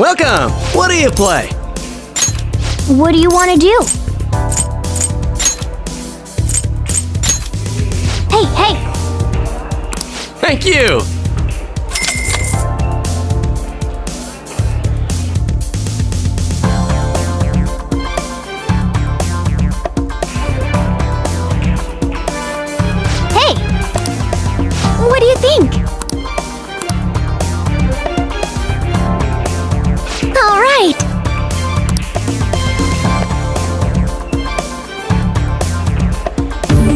Welcome! What do you play? What do you want to do? Hey! Thank you! Hey! What do you think? All right!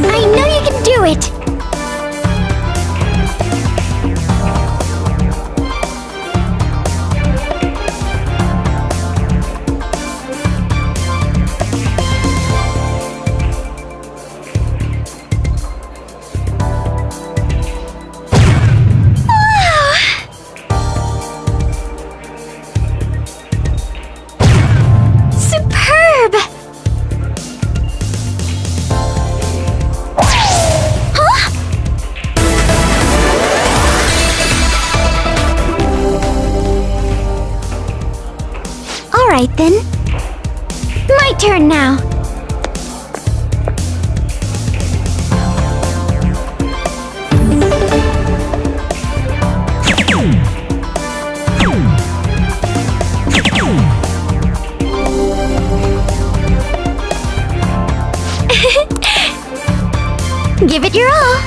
I know you can do it! Superb! Huh? All right then. My turn now. Give it your all.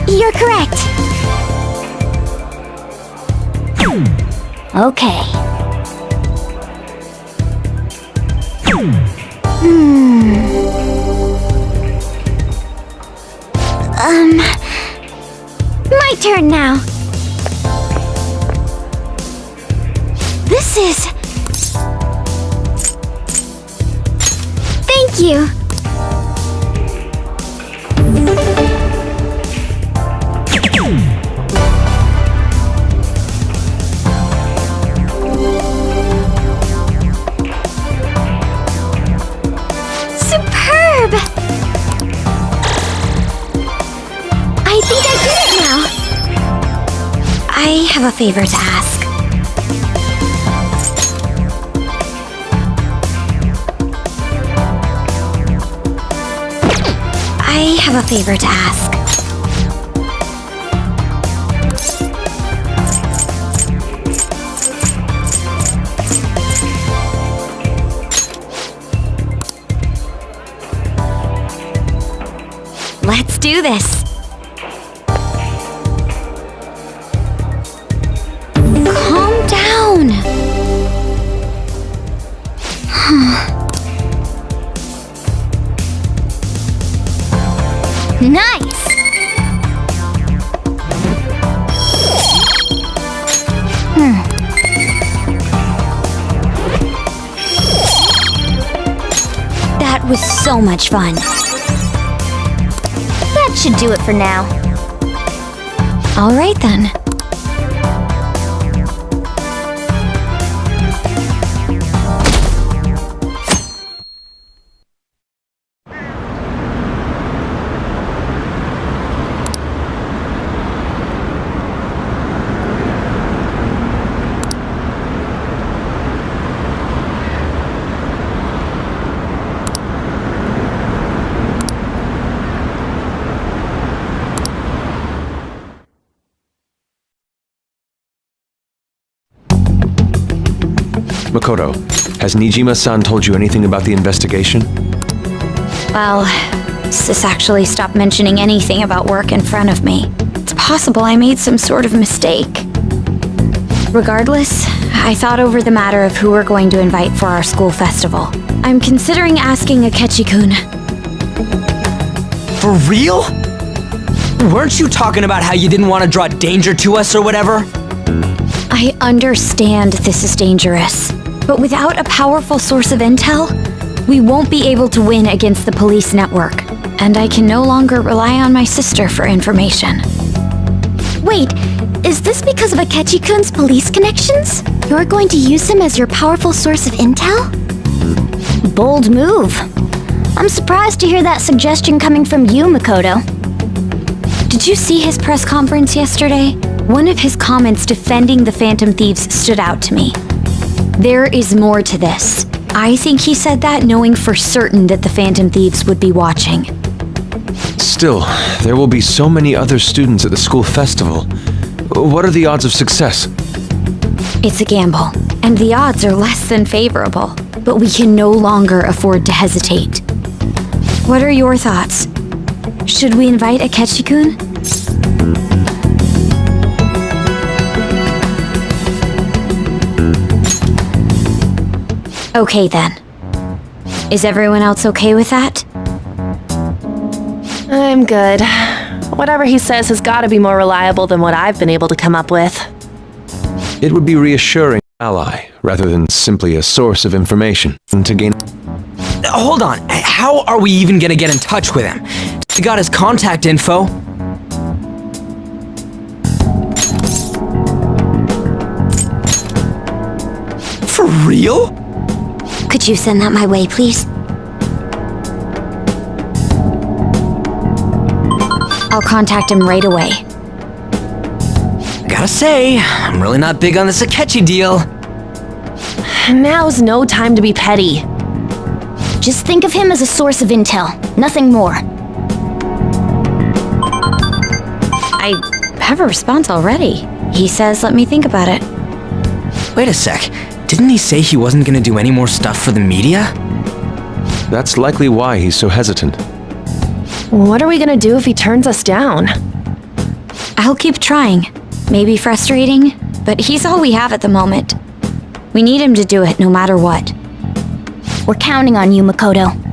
You're correct. Okay. My turn now. This is... Thank you. Superb! I think I get it now. I have a favor to ask. I have a favor to ask. Let's do this. Calm down. Nice. That was so much fun. That should do it for now. All right then. Makoto, has Nijima-san told you anything about the investigation? Well, Sis actually stopped mentioning anything about work in front of me. It's possible I made some sort of mistake. Regardless, I thought over the matter of who we're going to invite for our school festival. I'm considering asking Akechi-kun. For real? Weren't you talking about how you didn't want to draw danger to us or whatever? I understand this is dangerous, but without a powerful source of intel, we won't be able to win against the police network, and I can no longer rely on my sister for information. Wait, Is this because of Akechi-kun's police connections? You're going to use him as your powerful source of intel? Bold move. I'm surprised to hear that suggestion coming from you, Makoto. Did you see his press conference yesterday? One of his comments defending the Phantom Thieves stood out to me. There is more to this. I think he said that knowing for certain that the Phantom Thieves would be watching. Still, there will be so many other students at the school festival. What are the odds of success? It's a gamble, and the odds are less than favorable, but we can no longer afford to hesitate. What are your thoughts? Should we invite Akechi-kun? Okay then. Is everyone else okay with that? I'm good. Whatever he says has got to be more reliable than what I've been able to come up with. It would be reassuring ally, rather than simply a source of information to gain. Hold on, how are we even gonna get in touch with him? We got his contact info. For real? Could you send that my way, please? I'll contact him right away. Gotta say, I'm really not big on this Akechi deal. Now's no time to be petty. Just think of him as a source of intel, nothing more. I have a response already. He says let me think about it. Wait a sec, didn't he say he wasn't gonna do any more stuff for the media? That's likely why he's so hesitant. What are we gonna do if he turns us down? I'll keep trying. Maybe frustrating, but he's all we have at the moment. We need him to do it no matter what. We're counting on you, Makoto.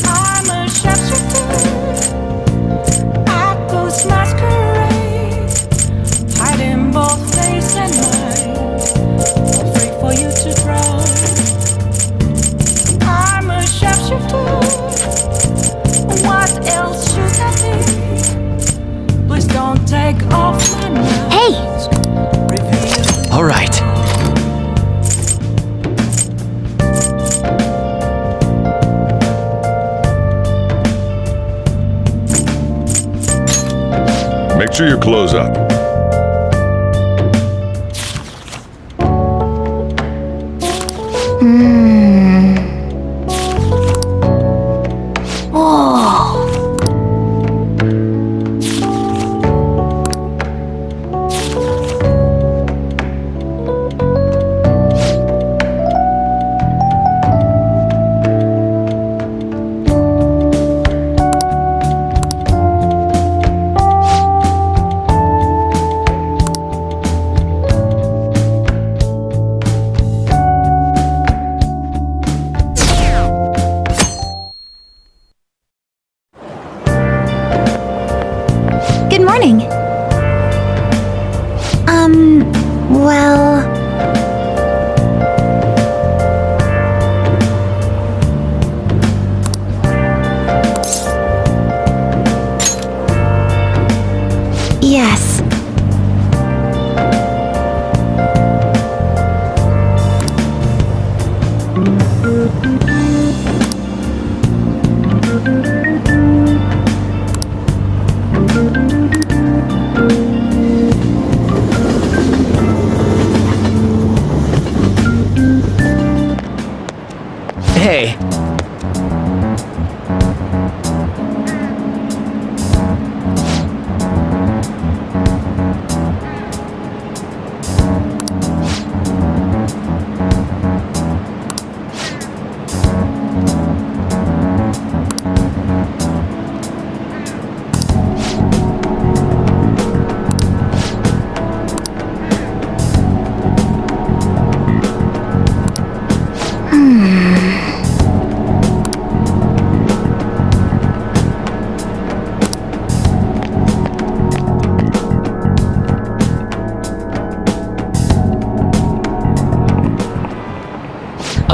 I'm a chef I ghost masquerade, hiding both face and mind, afraid for you to drown. I'm a chef what else should I be? Please don't take off my mask. Hey! Reveal. All right. Make sure you close up.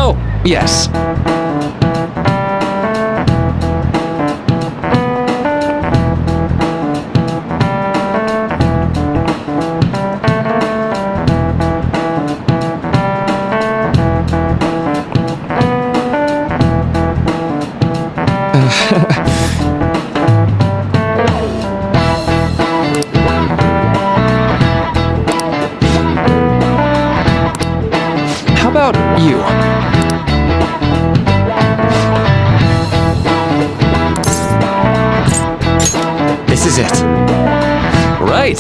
Oh, yes. How about you? This is it. Right.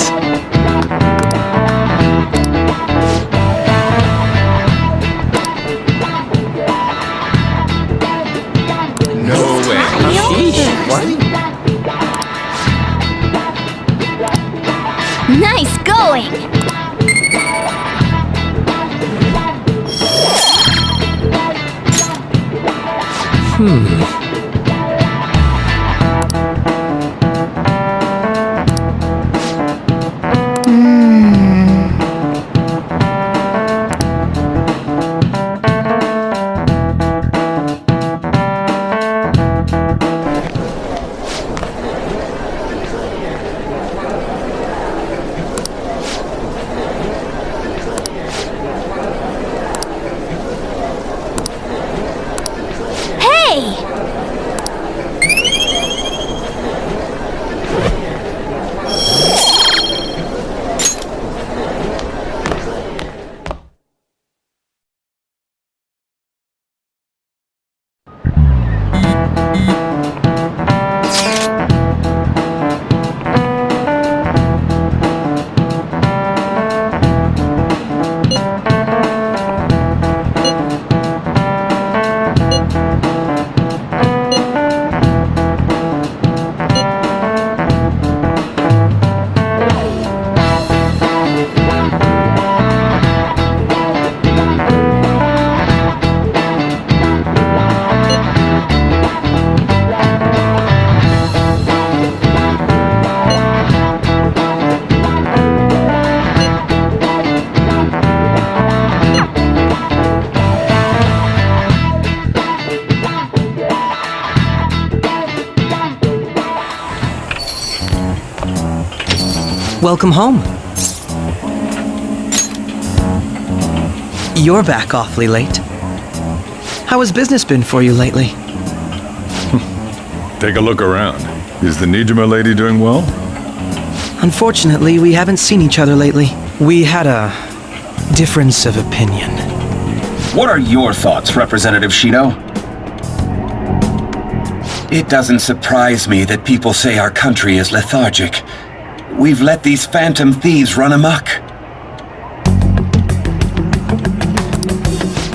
Nice going! Hey! Welcome home. You're back awfully late. How has business been for you lately? Take a look around. Is the Nijima lady doing well? Unfortunately, we haven't seen each other lately. We had a difference of opinion. What are your thoughts, Representative Shido? It doesn't surprise me that people say our country is lethargic. We've let these phantom thieves run amok.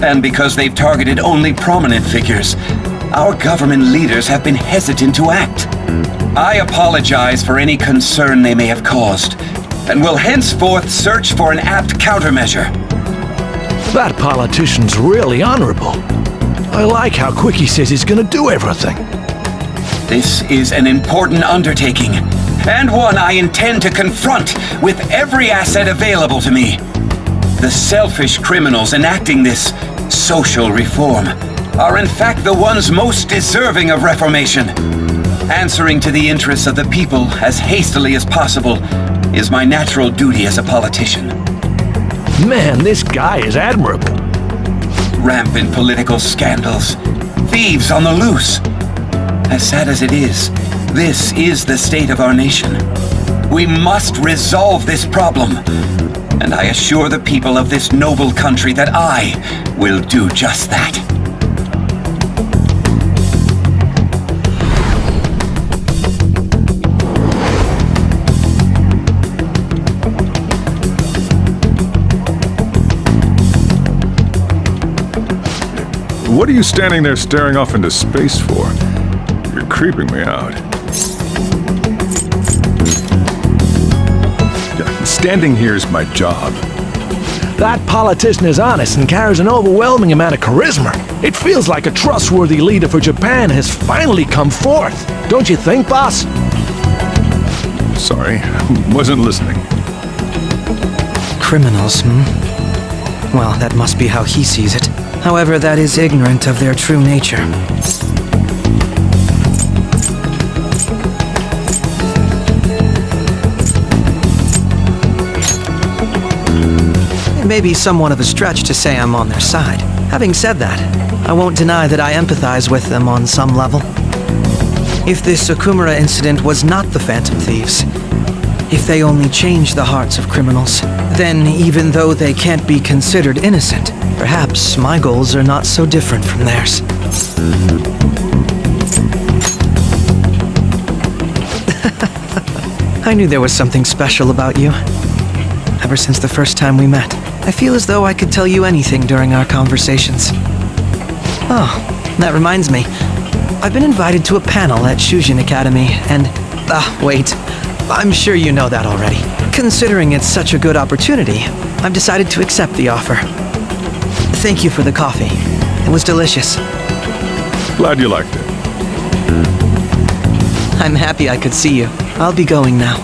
And because they've targeted only prominent figures, our government leaders have been hesitant to act. I apologize for any concern they may have caused, and will henceforth search for an apt countermeasure. That politician's really honorable. I like how quick he says he's gonna do everything. This is an important undertaking, and one I intend to confront with every asset available to me. The selfish criminals enacting this social reform are in fact the ones most deserving of reformation. Answering to the interests of the people as hastily as possible is my natural duty as a politician. Man, this guy is admirable. Rampant political scandals, thieves on the loose. As sad as it is, this is the state of our nation. We must resolve this problem, and I assure the people of this noble country that I will do just that. What are you standing there staring off into space for? You're creeping me out. Standing here is my job. That politician is honest and carries an overwhelming amount of charisma. It feels like a trustworthy leader for Japan has finally come forth. Don't you think, boss? Sorry, wasn't listening. Criminals, Well, that must be how he sees it. However, that is ignorant of their true nature. It may be somewhat of a stretch to say I'm on their side. Having said that, I won't deny that I empathize with them on some level. If this Okumura incident was not the Phantom Thieves, if they only change the hearts of criminals, then even though they can't be considered innocent, perhaps my goals are not so different from theirs. I knew there was something special about you. Ever since the first time we met, I feel as though I could tell you anything during our conversations. Oh, that reminds me. I've been invited to a panel at Shujin Academy, and... wait. I'm sure you know that already. Considering it's such a good opportunity, I've decided to accept the offer. Thank you for the coffee. It was delicious. Glad you liked it. I'm happy I could see you. I'll be going now.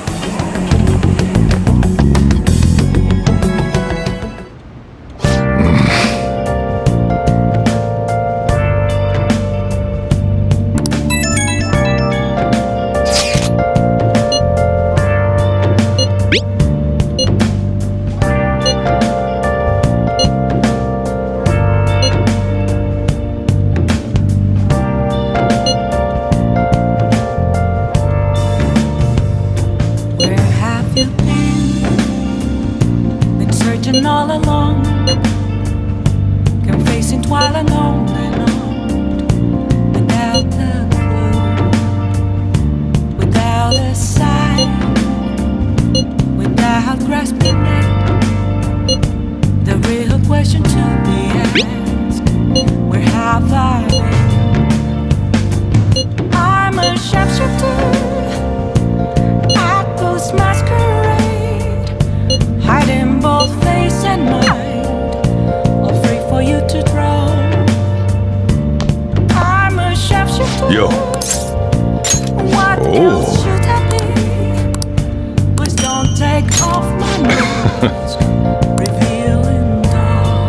All along, confessing while alone and on, without a clue, without a sign, without grasping it. The real question to be asked: where have I been? I'm a sharpshooter at Ghost Masquerade, hiding both face and mind, all free for you to draw. I'm a sharpshooter. Yo. What else should I be? Please don't take off my mask, revealing dawn.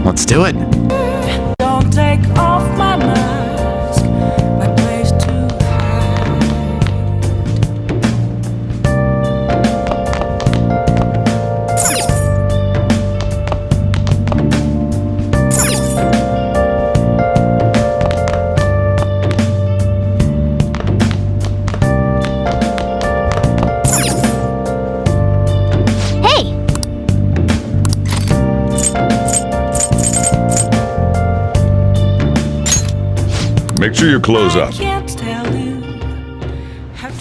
Let's do it. Don't take off my mask, my place to Make sure your clothes up. I can't tell you how to...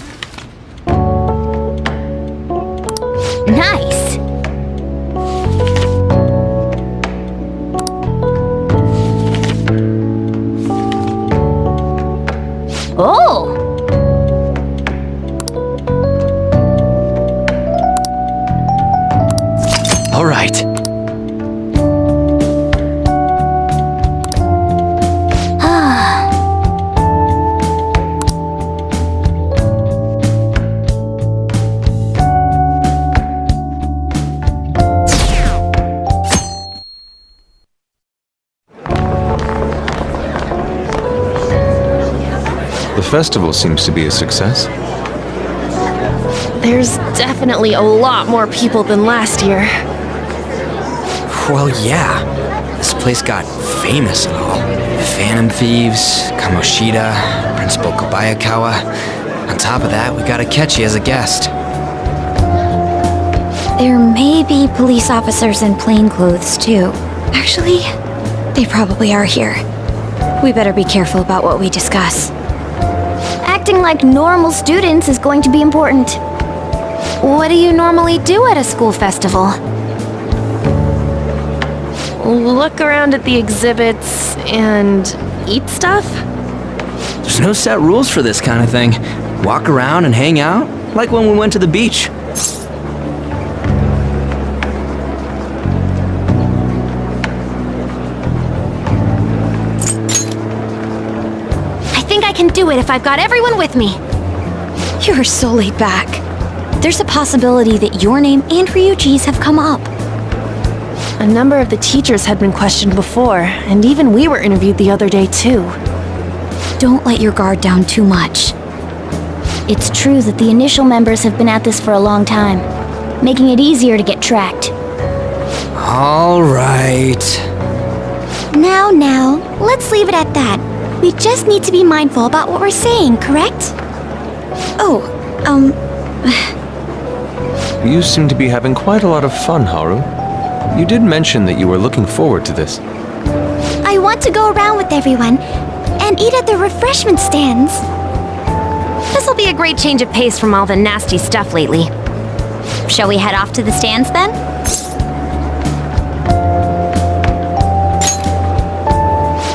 Nice. Oh. All right. The festival seems to be a success. There's definitely a lot more people than last year. Well, yeah. This place got famous and all. Phantom Thieves, Kamoshida, Principal Kobayakawa. On top of that, we got Akechi as a guest. There may be police officers in plainclothes, too. Actually, they probably are here. We better be careful about what we discuss. Acting like normal students is going to be important. What do you normally do at a school festival? Look around at the exhibits and eat stuff? There's no set rules for this kind of thing. Walk around and hang out, like when we went to the beach. I think I can do it if I've got everyone with me. You're so laid back. There's a possibility that your name and Ryuji's have come up. A number of the teachers had been questioned before, and even we were interviewed the other day too. Don't let your guard down too much. It's true that the initial members have been at this for a long time, making it easier to get tracked. All right. Now, let's leave it at that. We just need to be mindful about what we're saying, correct? Oh, You seem to be having quite a lot of fun, Haru. You did mention that you were looking forward to this. I want to go around with everyone and eat at the refreshment stands. This'll be a great change of pace from all the nasty stuff lately. Shall we head off to the stands then?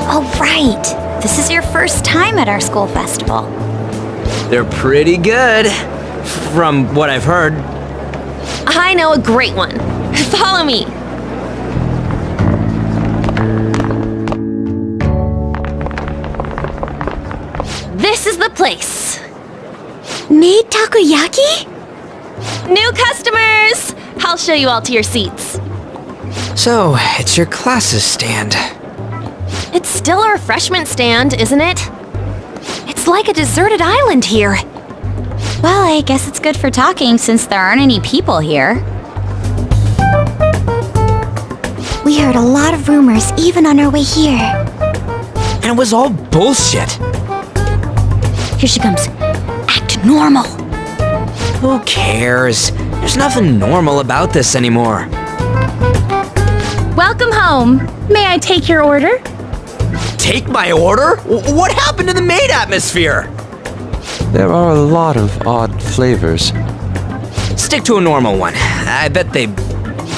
Oh, right. This is your first time at our school festival. They're pretty good, from what I've heard. I know a great one. Follow me. This is the place. Made takoyaki? New customers! I'll show you all to your seats. So, it's your class's stand. It's still a refreshment stand, isn't it? It's like a deserted island here. Well, I guess it's good for talking since there aren't any people here. We heard a lot of rumors even on our way here. And it was all bullshit. Here she comes. Act normal. Who cares? There's nothing normal about this anymore. Welcome home. May I take your order? Take my order? What happened to the maid atmosphere? There are a lot of odd flavors. Stick to a normal one. I bet they...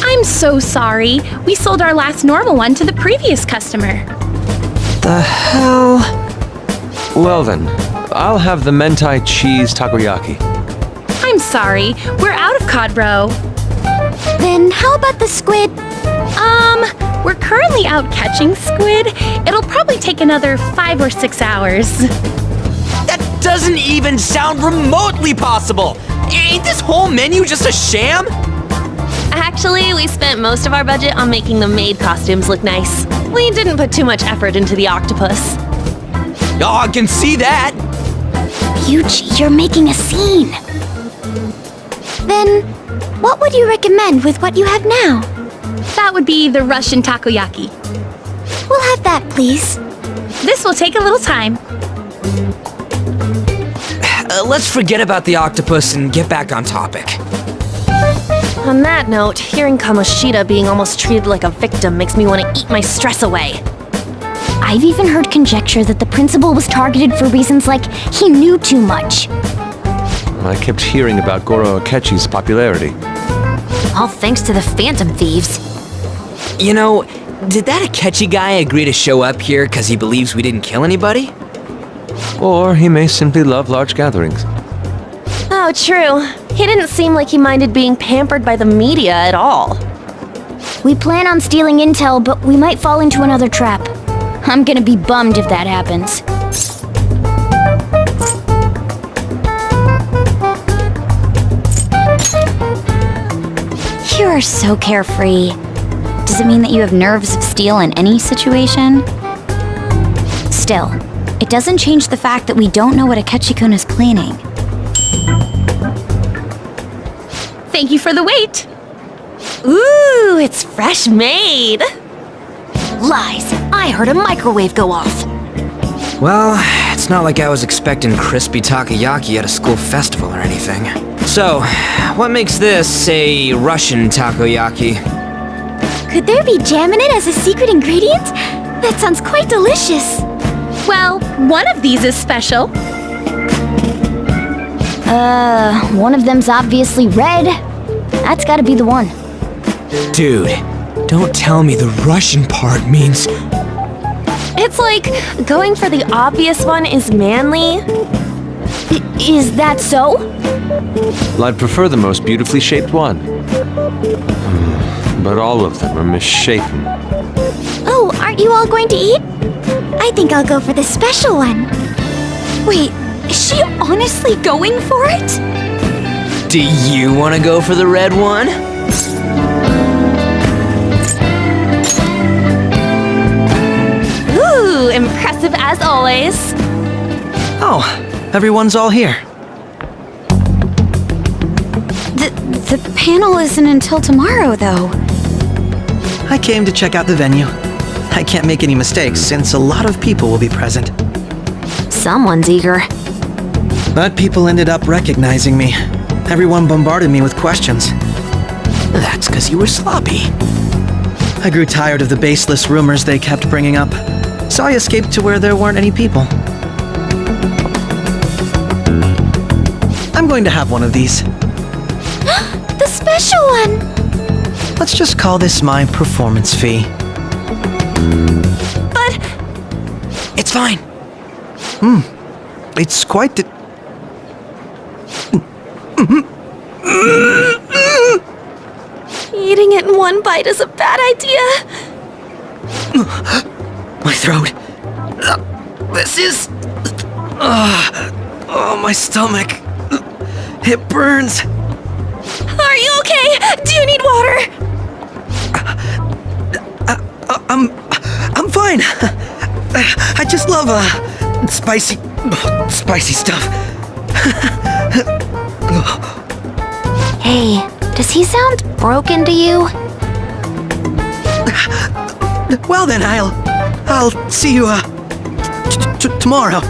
I'm so sorry. We sold our last normal one to the previous customer. The hell? Well then, I'll have the mentai cheese takoyaki. I'm sorry. We're out of cod roe. Then how about the squid? We're currently out catching squid. It'll probably take another 5 or 6 hours. That doesn't even sound remotely possible! Ain't this whole menu just a sham? Actually, we spent most of our budget on making the maid costumes look nice. We didn't put too much effort into the octopus. Oh, I can see that! Yuji, you're making a scene. Then, what would you recommend with what you have now? That would be the Russian takoyaki. We'll have that, please. This will take a little time. Let's forget about the octopus and get back on topic. On that note, hearing Kamoshida being almost treated like a victim makes me want to eat my stress away. I've even heard conjecture that the principal was targeted for reasons like he knew too much. I kept hearing about Goro Akechi's popularity. All thanks to the Phantom Thieves. You know, did that Akechi guy agree to show up here because he believes we didn't kill anybody? Or he may simply love large gatherings. Oh, true. He didn't seem like he minded being pampered by the media at all. We plan on stealing intel, but we might fall into another trap. I'm gonna be bummed if that happens. You are so carefree. Does it mean that you have nerves of steel in any situation? Still, it doesn't change the fact that we don't know what Akechi-kun is planning. Thank you for the wait. Ooh, it's fresh made. Lies! I heard a microwave go off. Well, it's not like I was expecting crispy takoyaki at a school festival or anything. So, what makes this a Russian takoyaki? Could there be jam in it as a secret ingredient? That sounds quite delicious. Well, one of these is special. One of them's obviously red. That's gotta be the one. Dude, don't tell me the Russian part means... It's like going for the obvious one is manly. Is that so? Well, I'd prefer the most beautifully shaped one. But all of them are misshapen. Oh, aren't you all going to eat? I think I'll go for the special one. Wait, is she honestly going for it? Do you want to go for the red one? Ooh, impressive as always. Oh, everyone's all here. The panel isn't until tomorrow, though. I came to check out the venue. I can't make any mistakes since a lot of people will be present. Someone's eager. But people ended up recognizing me. Everyone bombarded me with questions. That's because you were sloppy. I grew tired of the baseless rumors they kept bringing up, so I escaped to where there weren't any people. I'm going to have one of these. The special one! Let's just call this my performance fee. But It's fine. It's quite the... eating it in one bite is a bad idea. My throat. This is... oh, my stomach. It burns. Are you okay? Do you need water? I'm fine. I just love spicy stuff. Hey, does he sound broken to you? Well then, I'll see you tomorrow.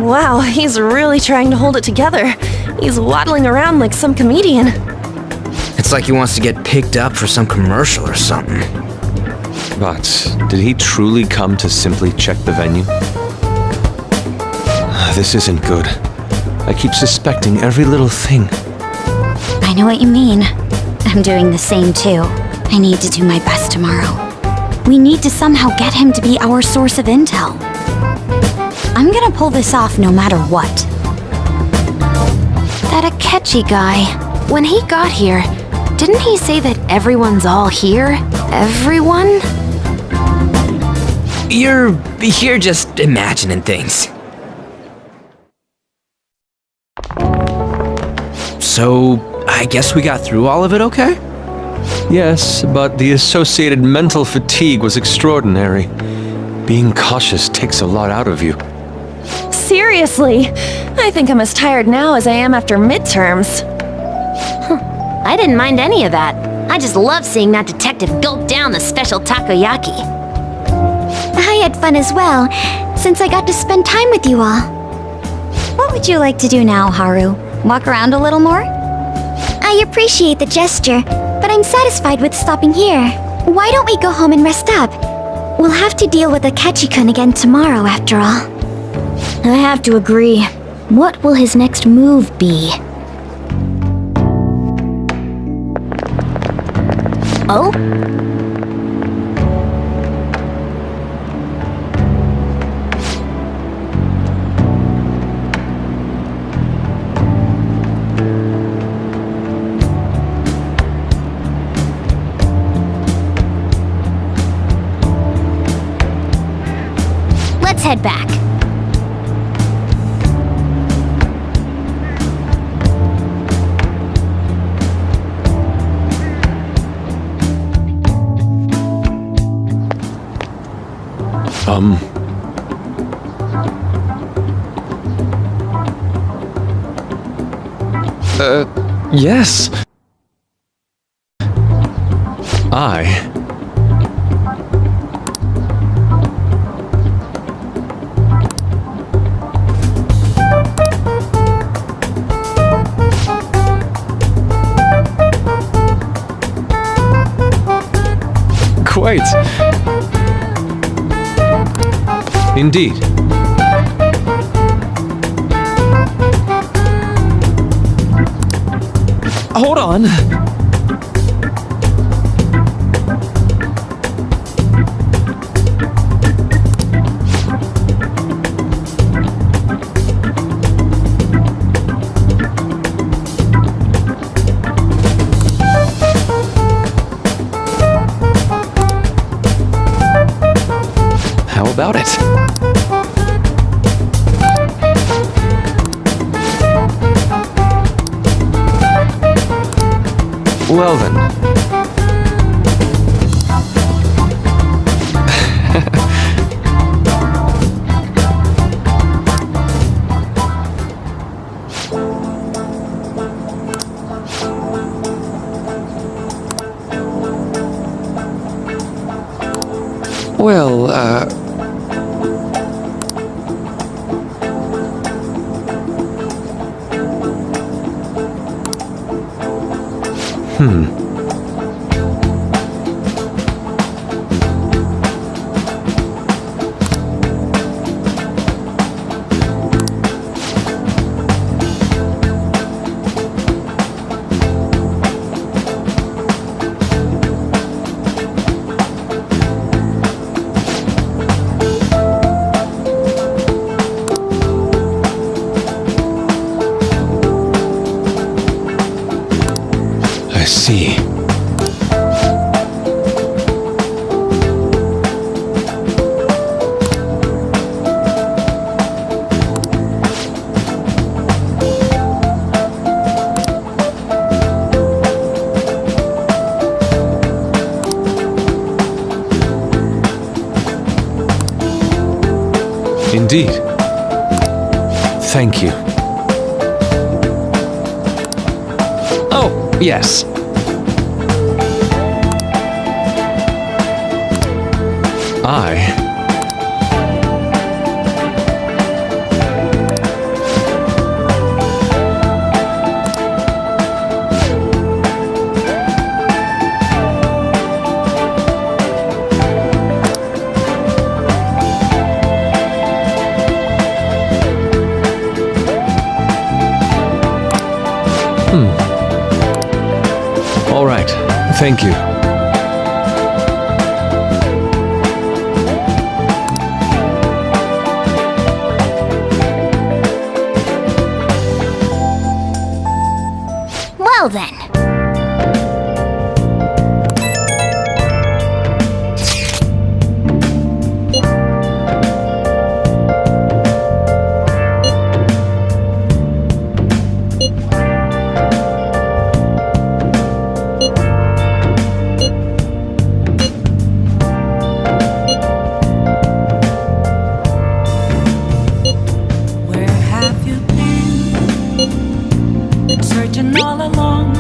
Wow, he's really trying to hold it together. He's waddling around like some comedian. It's like he wants to get picked up for some commercial or something. But did he truly come to simply check the venue? This isn't good. I keep suspecting every little thing. I know what you mean. I'm doing the same too. I need to do my best tomorrow. We need to somehow get him to be our source of intel. I'm gonna pull this off no matter what. That Akechi guy, when he got here, didn't he say that everyone's all here? Everyone? You're just imagining things. So, I guess we got through all of it okay? Yes, but the associated mental fatigue was extraordinary. Being cautious takes a lot out of you. Seriously, I think I'm as tired now as I am after midterms. I didn't mind any of that. I just love seeing that detective gulp down the special takoyaki. I had fun as well, since I got to spend time with you all. What would you like to do now, Haru? Walk around a little more? I appreciate the gesture, but I'm satisfied with stopping here. Why don't we go home and rest up? We'll have to deal with Akechi-kun again tomorrow, after all. I have to agree. What will his next move be? Oh? Let's head back. Yes. Wait. Indeed. Hold on. How about it? Well then. Well, I see. Indeed. Thank you. Oh, yes. All right. Thank you. Well then. Where have you been? Searching all along,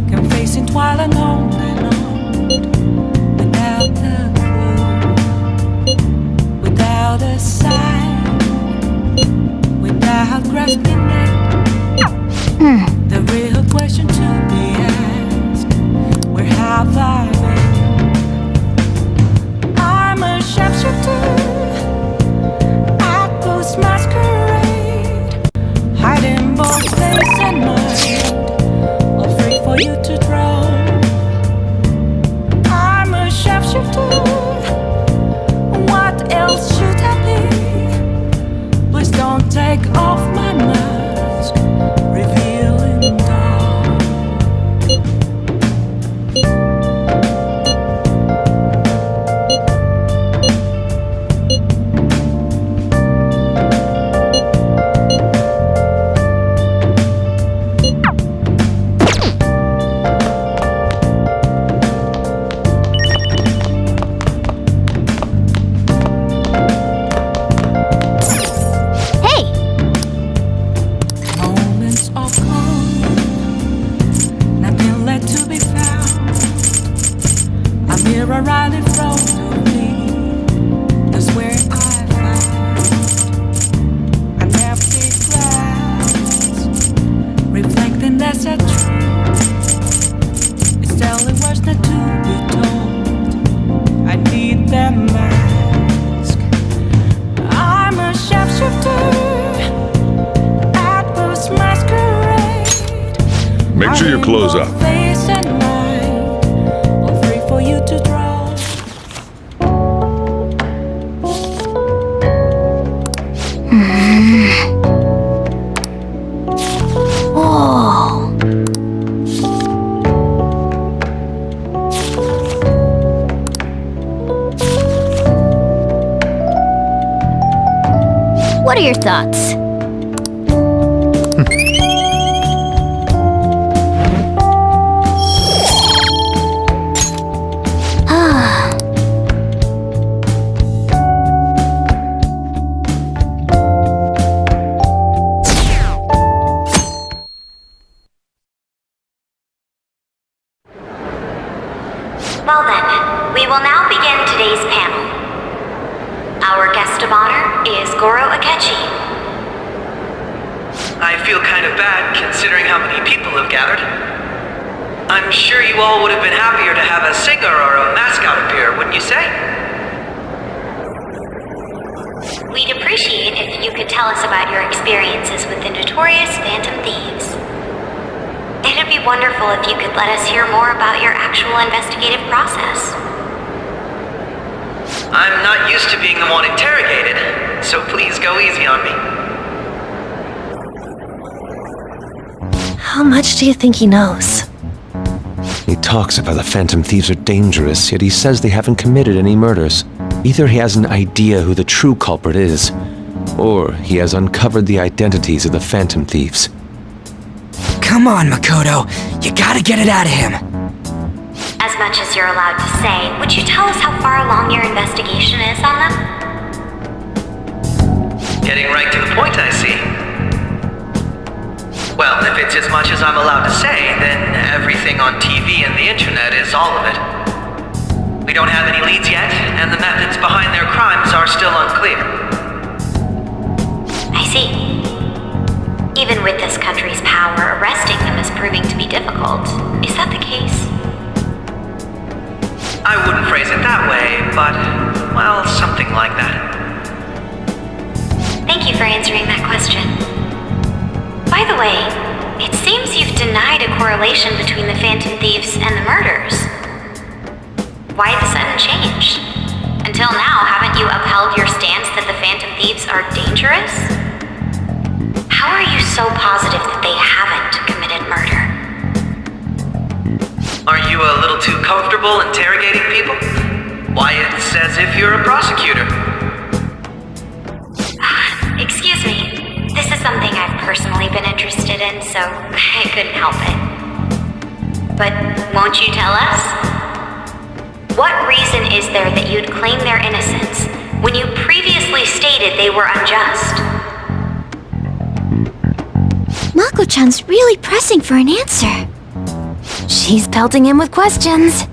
confessing while alone and on, without a clue, without a sign, without grasping it. The real question to be asked: where have I been? I'm a sharpshooter. Masquerade, hiding both face and mind, afraid for you to draw. I'm a sharpshooter. What else should I be? Please don't take off my mask, revealing dark. Make sure you close up. Face and mind, all free for you to draw. Whoa. What are your thoughts? Ah. Well then, we will now begin today's panel. Our guest of honor is Goro Akechi. I feel kind of bad considering how many people have gathered. I'm sure you all would have been happier to have a singer or a mascot appear, wouldn't you say? We'd appreciate if you could tell us about your experiences with the notorious Phantom Thieves. It'd be wonderful if you could let us hear more about your actual investigative process. I'm not used to being the one interrogated, so please go easy on me. How much do you think he knows? He talks about the Phantom Thieves are dangerous, yet he says they haven't committed any murders. Either he has an idea who the true culprit is, or he has uncovered the identities of the Phantom Thieves. Come on, Makoto. You gotta get it out of him. As much as you're allowed to say, would you tell us how far along your investigation is on them? Getting right to the point, I see. Well, if it's as much as I'm allowed to say, then everything on TV and the internet is all of it. We don't have any leads yet, and the methods behind their crimes are still unclear. I see. Even with this country's power, arresting them is proving to be difficult. Is that the case? I wouldn't phrase it that way, but, well, something like that. Thank you for answering that question. By the way, it seems you've denied a correlation between the Phantom Thieves and the murders. Why the sudden change? Until now, haven't you upheld your stance that the Phantom Thieves are dangerous? How are you so positive that they haven't committed murder? Are you a little too comfortable interrogating people? Why, it's as if you're a prosecutor. Excuse me. This is something I've personally been interested in, so I couldn't help it. But won't you tell us? What reason is there that you'd claim their innocence when you previously stated they were unjust? Mako-chan's really pressing for an answer. She's pelting him with questions.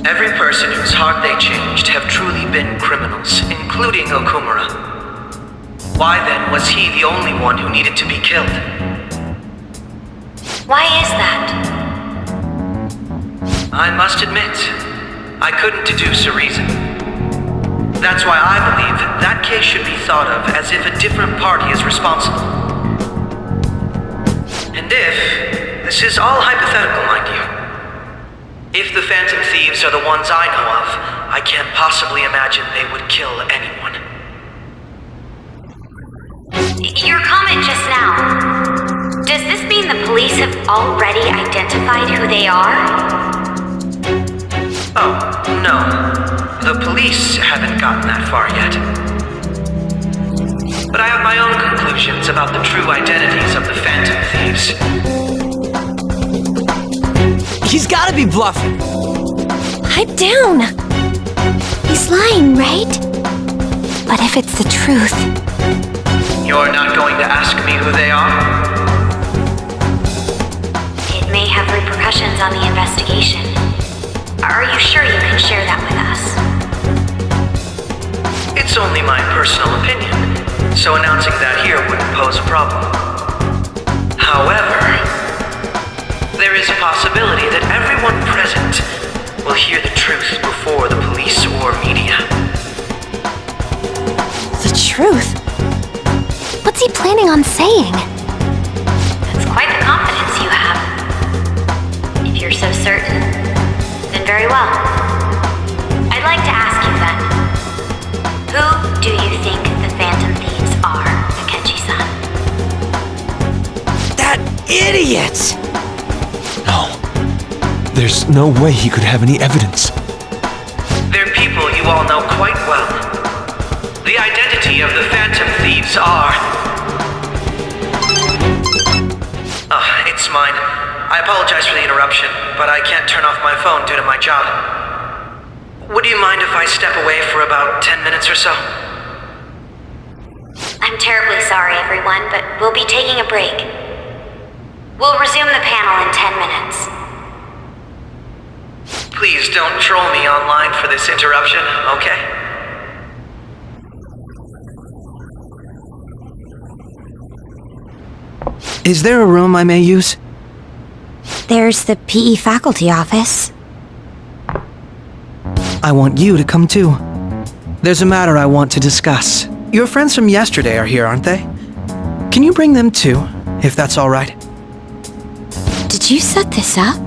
Every person whose heart they changed have truly been criminals, including Okumura. Why then was he the only one who needed to be killed? Why is that? I must admit, I couldn't deduce a reason. That's why I believe that case should be thought of as if a different party is responsible. And if, this is all hypothetical, mind you, if the Phantom Thieves are the ones I know of, I can't possibly imagine they would kill anyone. Your comment just now, does this mean the police have already identified who they are? Oh, no. The police haven't gotten that far yet. But I have my own conclusions about the true identities of the Phantom Thieves. He's gotta be bluffing. Pipe down. He's lying, right? But if it's the truth... You're not going to ask me who they are? It may have repercussions on the investigation. Are you sure you can share that with us? It's only my personal opinion, so announcing that here wouldn't pose a problem. However, there is a possibility that everyone present will hear the truth before the police or media. The truth? What's he planning on saying? That's quite the confidence you have. you're so certain, then very well. I'd like to ask you then, who do you think the Phantom Thieves are, Akechi-san? That idiot! No. There's no way he could have any evidence. They're people you all know quite well. The identity of the Phantom Thieves are... it's mine. I apologize for the interruption, but I can't turn off my phone due to my job. Would you mind if I step away for about 10 minutes or so? I'm terribly sorry, everyone, but we'll be taking a break. We'll resume the panel in 10 minutes. Please don't troll me online for this interruption, okay? Is there a room I may use? There's the PE faculty office. I want you to come too. There's a matter I want to discuss. Your friends from yesterday are here, aren't they? Can you bring them too, if that's all right? Did you set this up?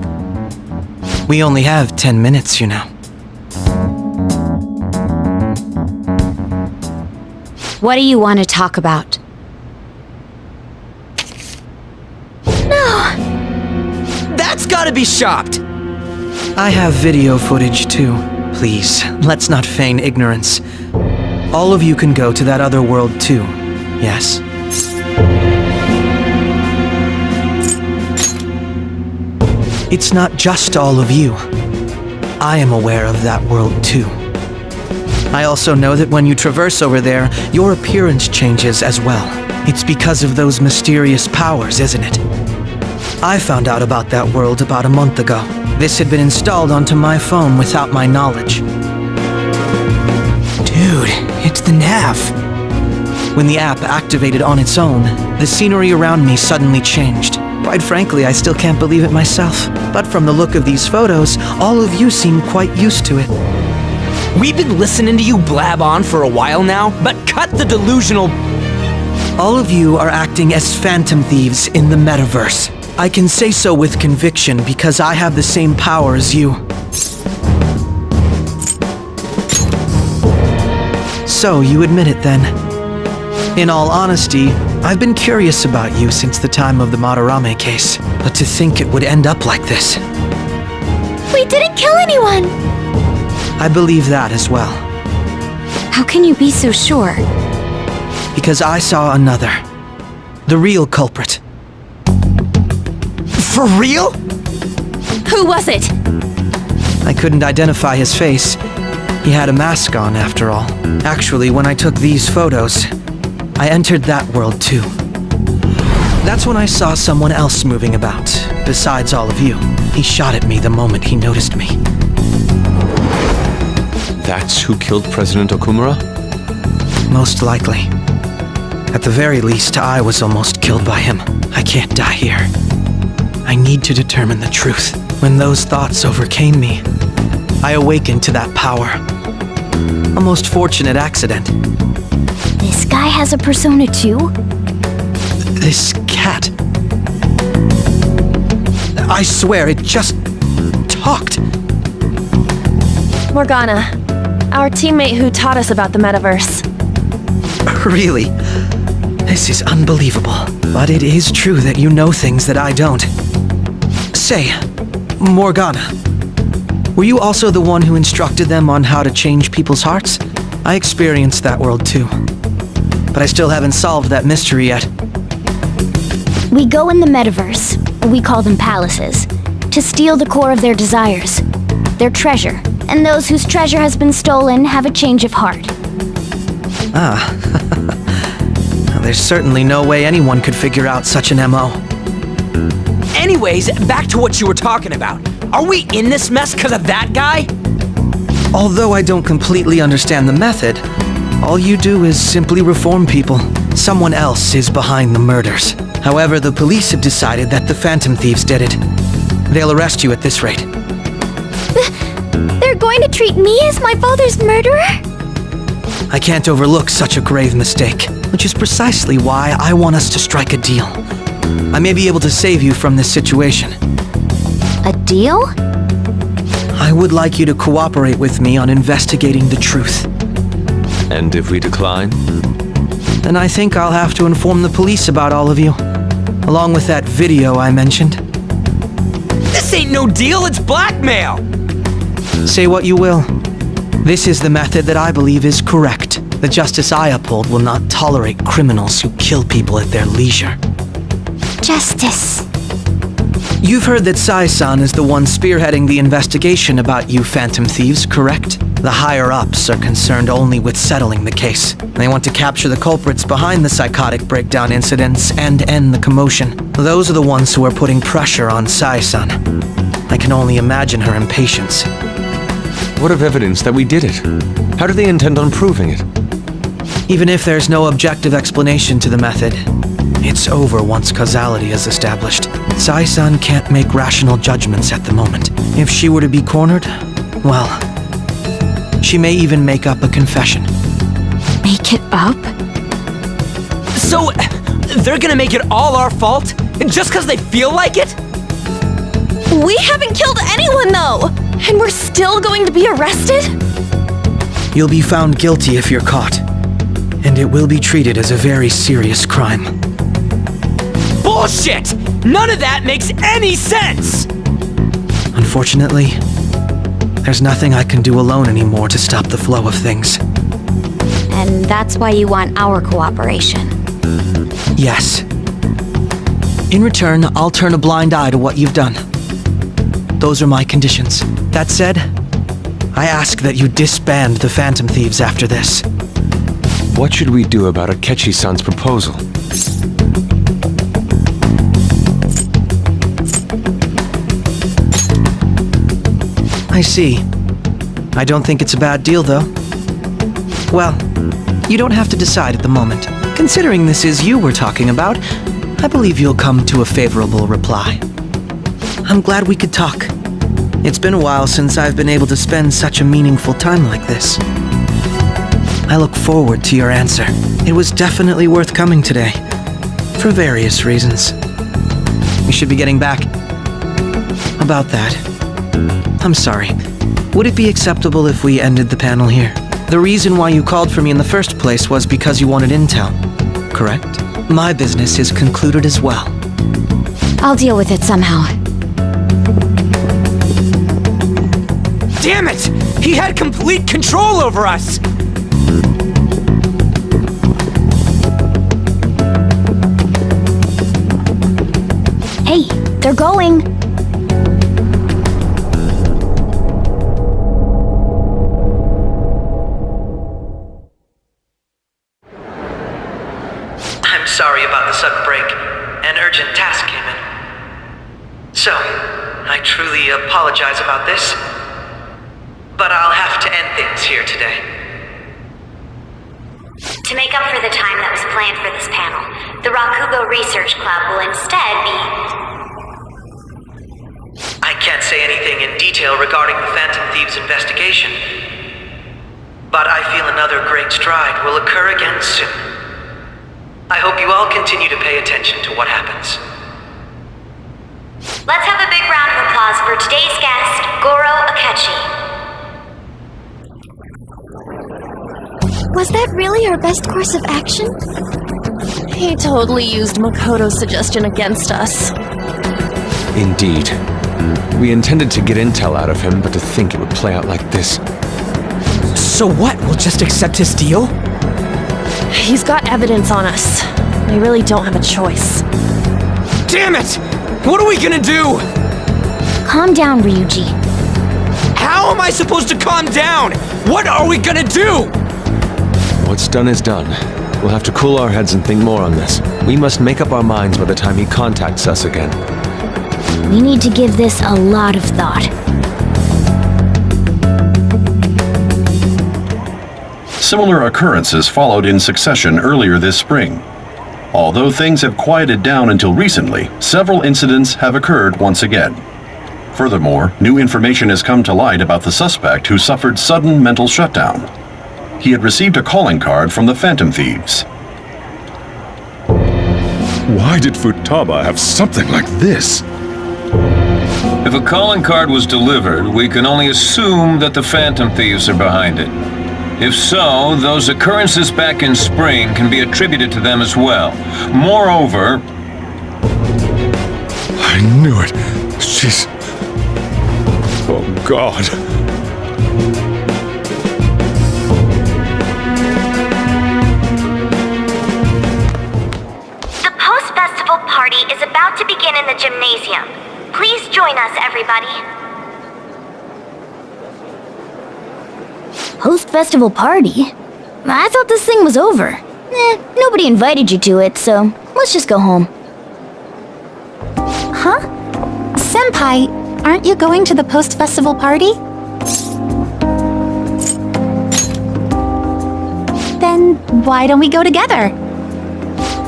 We only have 10 minutes, you know. What do you want to talk about? That's gotta be shopped! I have video footage too. Please, let's not feign ignorance. All of you can go to that other world too, yes? It's not just all of you. I am aware of that world too. I also know that when you traverse over there, your appearance changes as well. It's because of those mysterious powers, isn't it? I found out about that world about a month ago. This had been installed onto my phone without my knowledge. Dude, it's the nav. When the app activated on its own, the scenery around me suddenly changed. Quite frankly, I still can't believe it myself. But from the look of these photos, all of you seem quite used to it. We've been listening to you blab on for a while now, but cut the delusional... All of you are acting as Phantom Thieves in the metaverse. I can say so with conviction because I have the same power as you. So, you admit it then. In all honesty, I've been curious about you since the time of the Madarame case, but to think it would end up like this. We didn't kill anyone! I believe that as well. How can you be so sure? Because I saw another. The real culprit. For real? Who was it? I couldn't identify his face. He had a mask on, after all. Actually, when I took these photos, I entered that world too. That's when I saw someone else moving about, besides all of you. He shot at me the moment he noticed me. That's who killed President Okumura? Most likely. At the very least, I was almost killed by him. I can't die here. I need to determine the truth. When those thoughts overcame me, I awakened to that power. A most fortunate accident. This guy has a persona too? This cat. I swear, it just talked. Morgana, our teammate who taught us about the metaverse. Really? This is unbelievable. But it is true that you know things that I don't. Say, Morgana, were you also the one who instructed them on how to change people's hearts? I experienced that world too. But I still haven't solved that mystery yet. We go in the metaverse, we call them palaces, to steal the core of their desires, their treasure, and those whose treasure has been stolen have a change of heart. Ah. Well, there's certainly no way anyone could figure out such an MO. Anyways, back to what you were talking about. Are we in this mess because of that guy? Although I don't completely understand the method, all you do is simply reform people. Someone else is behind the murders. However, the police have decided that the Phantom Thieves did it. They'll arrest you at this rate. They're going to treat me as my father's murderer? I can't overlook such a grave mistake, which is precisely why I want us to strike a deal. I may be able to save you from this situation. A deal? I would like you to cooperate with me on investigating the truth. And if we decline? Then I think I'll have to inform the police about all of you, along with that video I mentioned. This ain't no deal, it's blackmail! Say what you will. This is the method that I believe is correct. The justice I uphold will not tolerate criminals who kill people at their leisure. Justice. You've heard that Sai-san is the one spearheading the investigation about you Phantom Thieves, correct? The higher-ups are concerned only with settling the case. They want to capture the culprits behind the psychotic breakdown incidents and end the commotion. Those are the ones who are putting pressure on Sai-san. I can only imagine her impatience. What of evidence that we did it? How do they intend on proving it? Even if there's no objective explanation to the method, it's over once causality is established. Sai-san can't make rational judgments at the moment. If she were to be cornered, well, she may even make up a confession. Make it up? So, they're gonna make it all our fault? Just because they feel like it? We haven't killed anyone, though! And we're still going to be arrested? You'll be found guilty if you're caught, and it will be treated as a very serious crime. Bullshit! None of that makes any sense! Unfortunately, there's nothing I can do alone anymore to stop the flow of things. And that's why you want our cooperation. Yes. In return, I'll turn a blind eye to what you've done. Those are my conditions. That said, I ask that you disband the Phantom Thieves after this. What should we do about Akechi-san's proposal? I see. I don't think it's a bad deal, though. Well, you don't have to decide at the moment. Considering this is you we're talking about, I believe you'll come to a favorable reply. I'm glad we could talk. It's been a while since I've been able to spend such a meaningful time like this. I look forward to your answer. It was definitely worth coming today, for various reasons. We should be getting back. About that, I'm sorry. Would it be acceptable if we ended the panel here? The reason why you called for me in the first place was because you wanted intel, correct? My business is concluded as well. I'll deal with it somehow. Damn it! He had complete control over us! Hey, they're going! I'm sorry about the sudden break. An urgent task came in. So, I truly apologize about this, but I'll have to end things here today. To make up for the time that was planned for this panel, the Rakugo Research Club will instead be... I can't say anything in detail regarding the Phantom Thieves investigation, but I feel another great stride will occur again soon. I hope you all continue to pay attention to what happens. Let's have a big round of applause for today's guest, Goro Akechi. Was that really our best course of action? He totally used Makoto's suggestion against us. Indeed. We intended to get intel out of him, but to think it would play out like this. So what? We'll just accept his deal? He's got evidence on us. We really don't have a choice. Damn it! What are we gonna do? Calm down, Ryuji. How am I supposed to calm down? What are we gonna do? What's done is done. We'll have to cool our heads and think more on this. We must make up our minds by the time he contacts us again. We need to give this a lot of thought. Similar occurrences followed in succession earlier this spring. Although things have quieted down until recently, several incidents have occurred once again. Furthermore, new information has come to light about the suspect who suffered sudden mental shutdown. He had received a calling card from the Phantom Thieves. Why did Futaba have something like this? If a calling card was delivered, we can only assume that the Phantom Thieves are behind it. If so, those occurrences back in spring can be attributed to them as well. Moreover... I knew it. She's... Oh, God. The post-festival party is about to begin in the gymnasium. Please join us, everybody. Post-festival party? I thought this thing was over. Nobody invited you to it, so let's just go home. Huh? Senpai, aren't you going to the post-festival party? Then why don't we go together?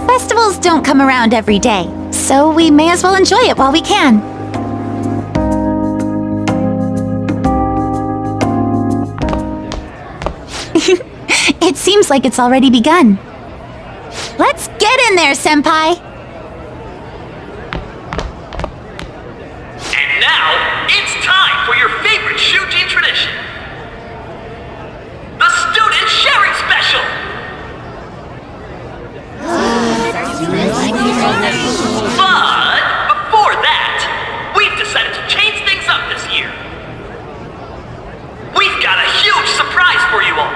Festivals don't come around every day, so we may as well enjoy it while we can. It seems like it's already begun. Let's get in there, Senpai! And now, it's time for your favorite Shujin tradition. The Student Sharing Special! But before that, we've decided to change things up this year. We've got a huge surprise for you all.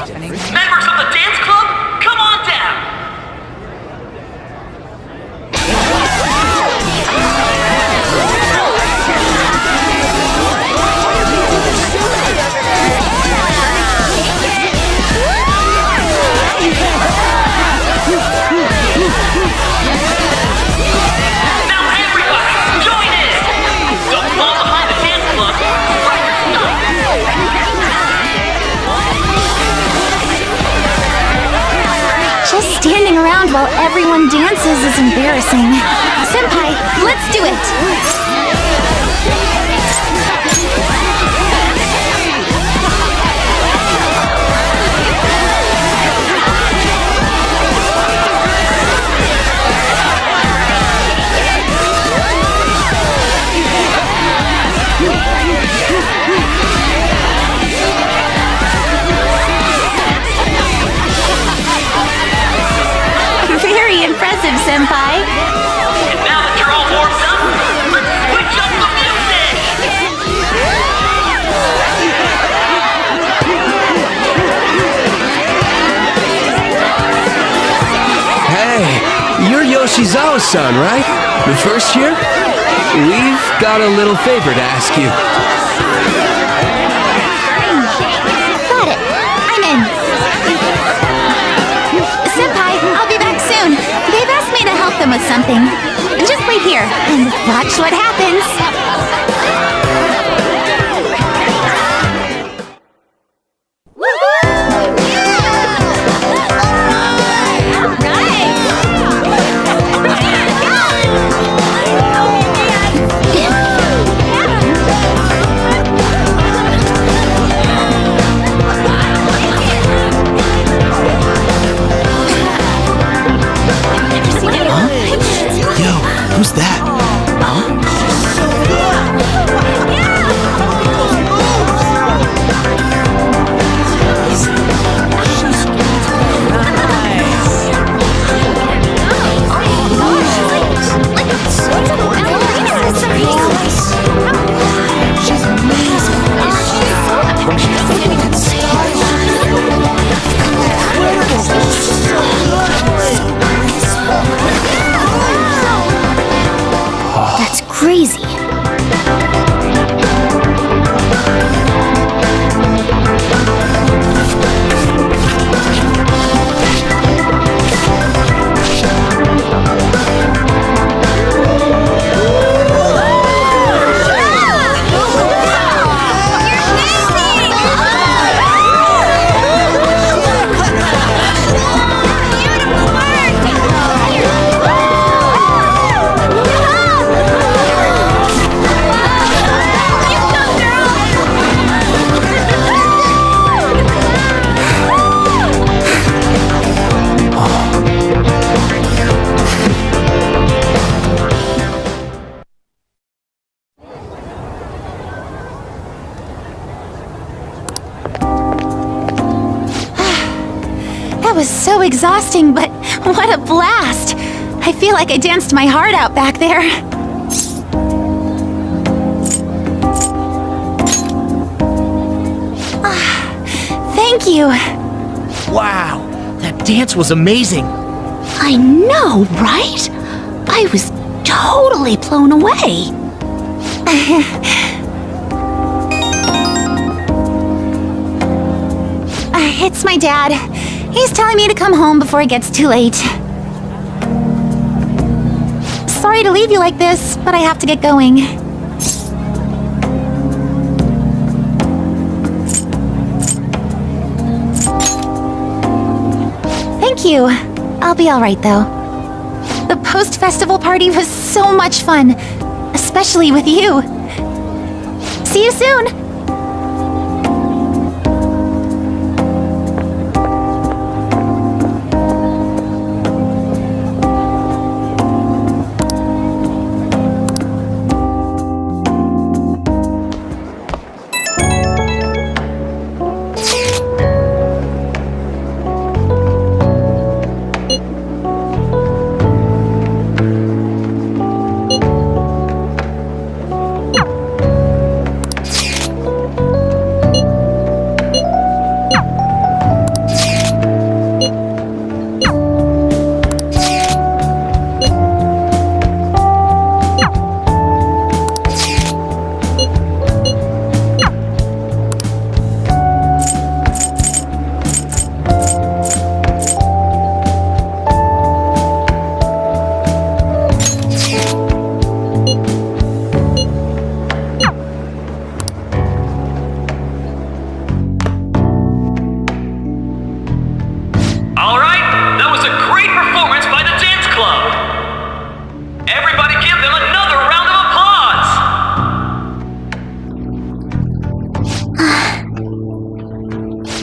Members of the dance club, come on down! Now everybody, join in! Don't fall behind the dance club. Just standing around while everyone dances is embarrassing. Senpai, let's do it! Very impressive, Senpai. And now that you're all warmed up, let's switch up the music! Hey, you're Yoshizawa-san, right? The first year? We've got a little favor to ask you. Got it. I'm in. Senpai, I'll be back soon. They've asked me to help them with something. Just wait here and watch what happens. Who's that? Huh? was so exhausting, but what a blast! I feel like I danced my heart out back there. Thank you. Wow, that dance was amazing. I know, right? I was totally blown away. It's my dad. He's telling me to come home before it gets too late. Sorry to leave you like this, but I have to get going. Thank you. I'll be alright though. The post-festival party was so much fun, especially with you. See you soon!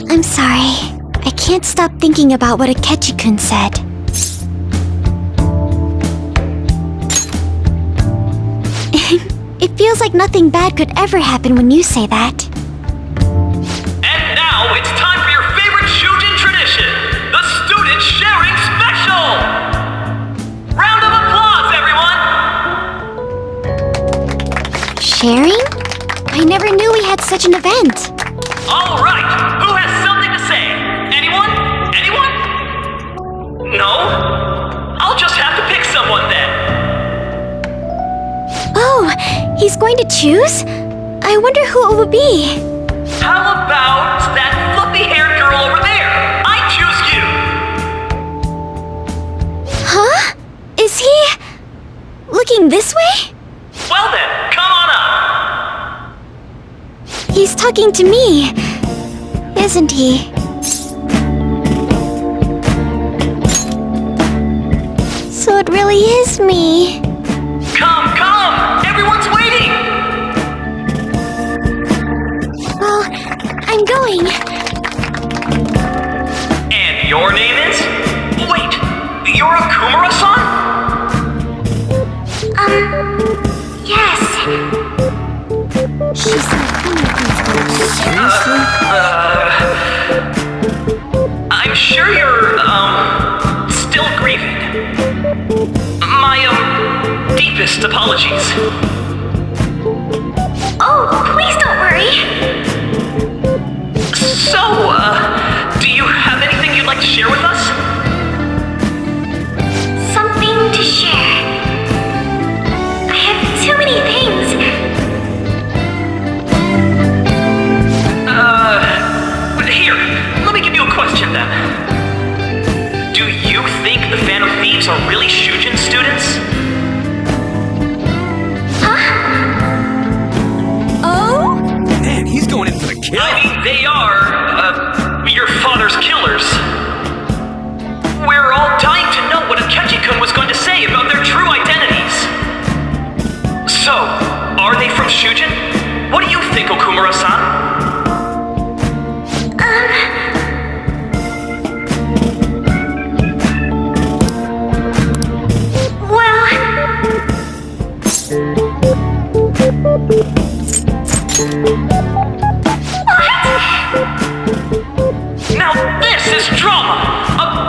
I'm sorry. I can't stop thinking about what Akechi-kun said. It feels like nothing bad could ever happen when you say that. And now it's time for your favorite Shujin tradition, the Student Sharing Special! Round of applause, everyone! Sharing? I never knew we had such an event. All right, who has something to say? Anyone? Anyone? No? I'll just have to pick someone then. Oh, he's going to choose? I wonder who it would be. How about that fluffy-haired girl over there? I choose you! Huh? Is he... looking this way? Well then, come on up! He's talking to me, isn't he? So it really is me. Come, come! Everyone's waiting! Well, I'm going. And your name is? Wait, you're Akumura-san? Yes. She's Seriously? I'm sure you're, still grieving. My, deepest apologies. Oh, please don't worry. So, do you have anything you'd like to share with us? Something to share. I have too many things. Here, let me give you a question then. Do you think the Phantom Thieves are really Shujin students? Oh? Man, he's going in for the kill. I mean, they are, your father's killers. We're all dying to know what Akechi-kun was going to say about their true identities. So, are they from Shujin? What do you think, Okumura-san? Now this is drama! A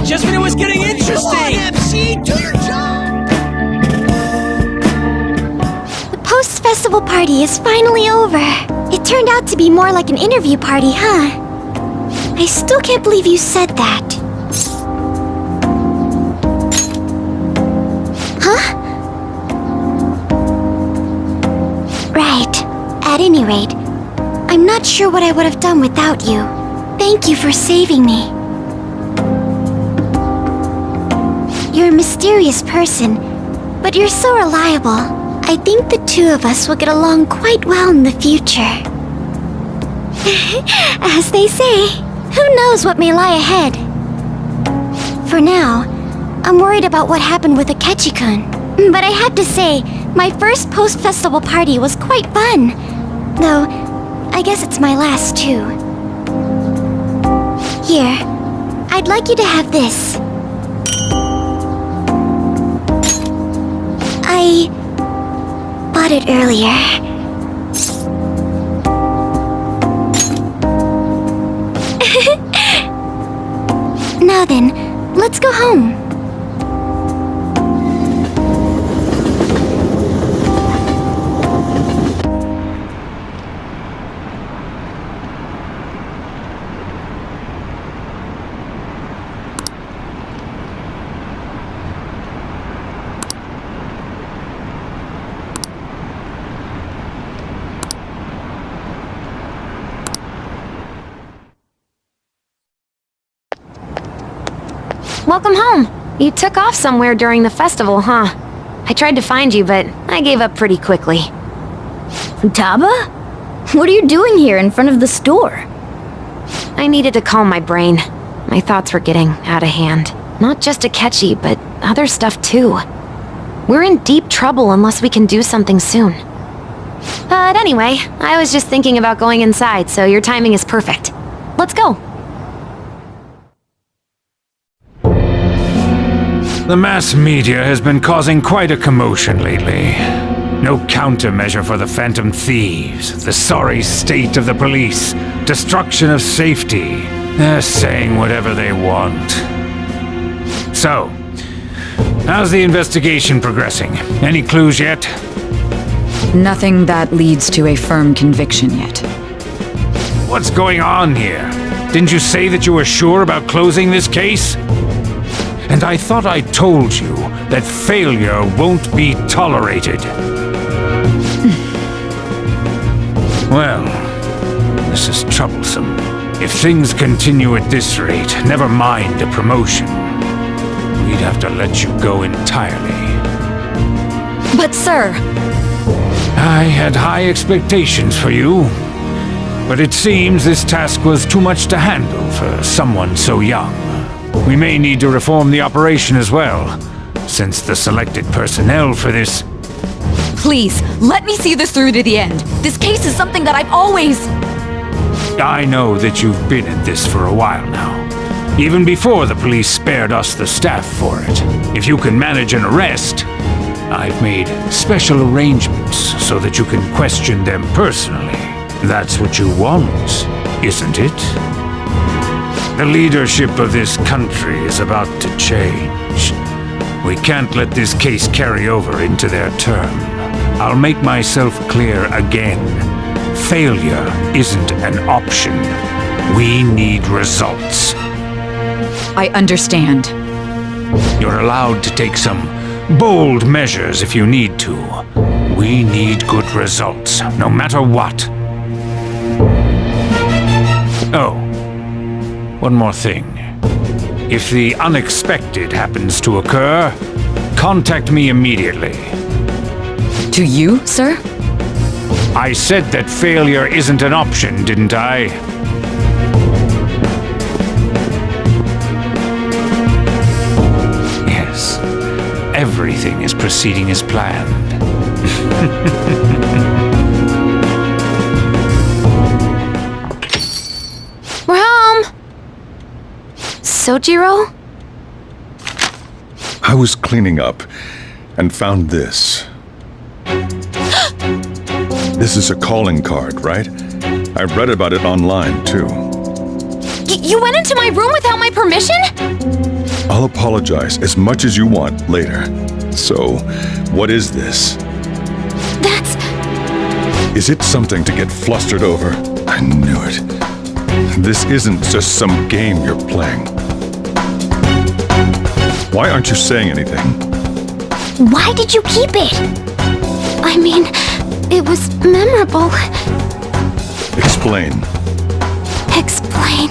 just when it was getting interesting! MC, do your job! The post-festival party is finally over. It turned out to be more like an interview party, huh? I still can't believe you said that. Huh? Right. At any rate, I'm not sure what I would have done without you. Thank you for saving me. You're a mysterious person, but you're so reliable. I think the two of us will get along quite well in the future. As they say, who knows what may lie ahead? For now, I'm worried about what happened with Akechi-kun. But I have to say, my first post-festival party was quite fun. Though, I guess it's my last too. Here, I'd like you to have this. I bought it earlier. Now then, let's go home. Welcome home. You took off somewhere during the festival, huh? I tried to find you, but I gave up pretty quickly. Futaba? What are you doing here in front of the store? I needed to calm my brain. My thoughts were getting out of hand. Not just Akechi, but other stuff too. We're in deep trouble unless we can do something soon. But anyway, I was just thinking about going inside, so your timing is perfect. Let's go. The mass media has been causing quite a commotion lately. No countermeasure for the Phantom Thieves, the sorry state of the police, destruction of safety. They're saying whatever they want. So, how's the investigation progressing? Any clues yet? Nothing that leads to a firm conviction yet. What's going on here? Didn't you say that you were sure about closing this case? And I thought I told you that failure won't be tolerated. Well, this is troublesome. If things continue at this rate, never mind a promotion. We'd have to let you go entirely. But sir... I had high expectations for you. But it seems this task was too much to handle for someone so young. We may need to reform the operation as well, since the selected personnel for this... Please, let me see this through to the end. This case is something that I've always... I know that you've been at this for a while now. Even before the police spared us the staff for it. If you can manage an arrest, I've made special arrangements so that you can question them personally. That's what you want, isn't it? The leadership of this country is about to change. We can't let this case carry over into their term. I'll make myself clear again. Failure isn't an option. We need results. I understand. You're allowed to take some bold measures if you need to. We need good results, no matter what. Oh. One more thing. If the unexpected happens to occur, contact me immediately. To you, sir? I said that failure isn't an option, didn't I? Yes. Everything is proceeding as planned. We're home! Sojiro? I was cleaning up and found this. This is a calling card, right? I read about it online, too. You went into my room without my permission? I'll apologize as much as you want later. So, what is this? That's... Is it something to get flustered over? I knew it. This isn't just some game you're playing. Why aren't you saying anything? Why did you keep it? I mean, it was memorable. Explain. Explain.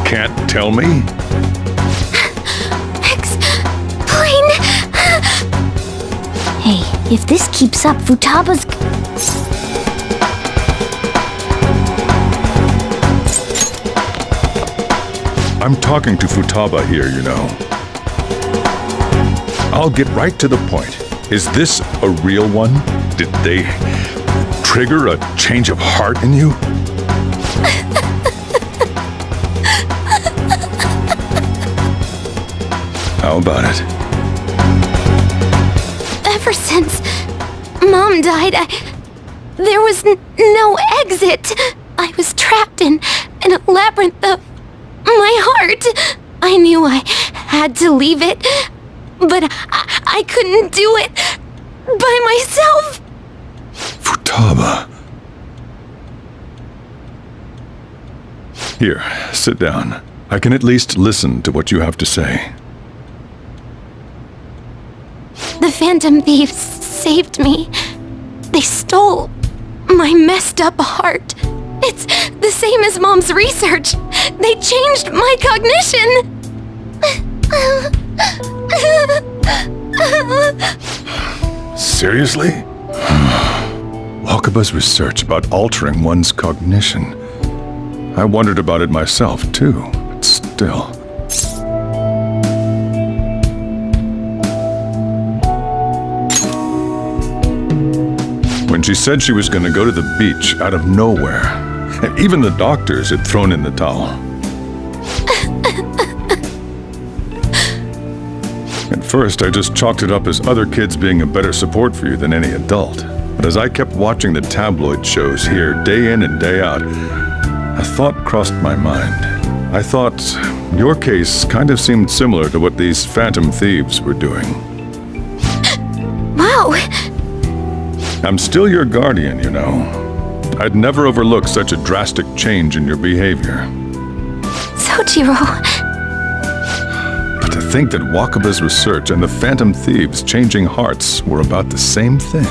Can't tell me? Explain. Hey, if this keeps up, Futaba's... I'm talking to Futaba here, you know. I'll get right to the point. Is this a real one? Did they trigger a change of heart in you? How about it? Ever since Mom died, there was no exit. I was trapped in a labyrinth of my heart. I knew I had to leave it, but I couldn't do it by myself. Futaba. Here, sit down. I can at least listen to what you have to say. The Phantom Thieves saved me. They stole my messed up heart. It's the same as Mom's research. They changed my cognition. Seriously? Wakaba's research about altering one's cognition. I wondered about it myself, too, but still. When she said she was going to go to the beach out of nowhere, and even the doctors had thrown in the towel. At first, I just chalked it up as other kids being a better support for you than any adult. But as I kept watching the tabloid shows here day in and day out, a thought crossed my mind. I thought your case kind of seemed similar to what these Phantom Thieves were doing. Wow! I'm still your guardian, you know. I'd never overlook such a drastic change in your behavior. Sojiro... But to think that Wakaba's research and the Phantom Thieves changing hearts were about the same thing.